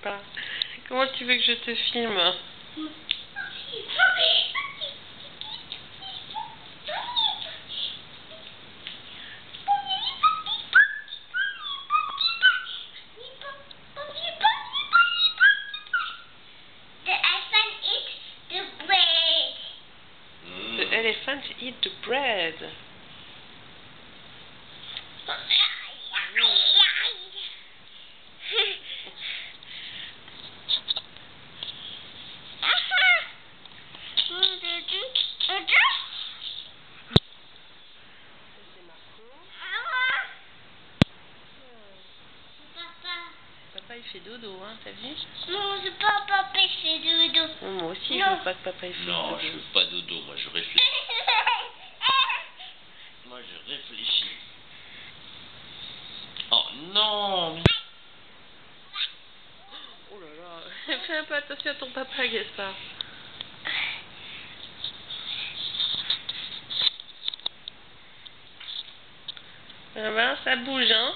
pas. Comment tu veux que je te filme? The elephant eat the bread. Papa il fait dodo, hein, t'as vu? Non, je veux pas papa il fait dodo. Moi aussi je veux pas que papa il fait dodo. Non, je veux pas dodo, moi je réfléchis. Moi je réfléchis. Oh non! Oh là là, fais un peu attention à ton papa, Gaspard. Ah ben, ça bouge, hein.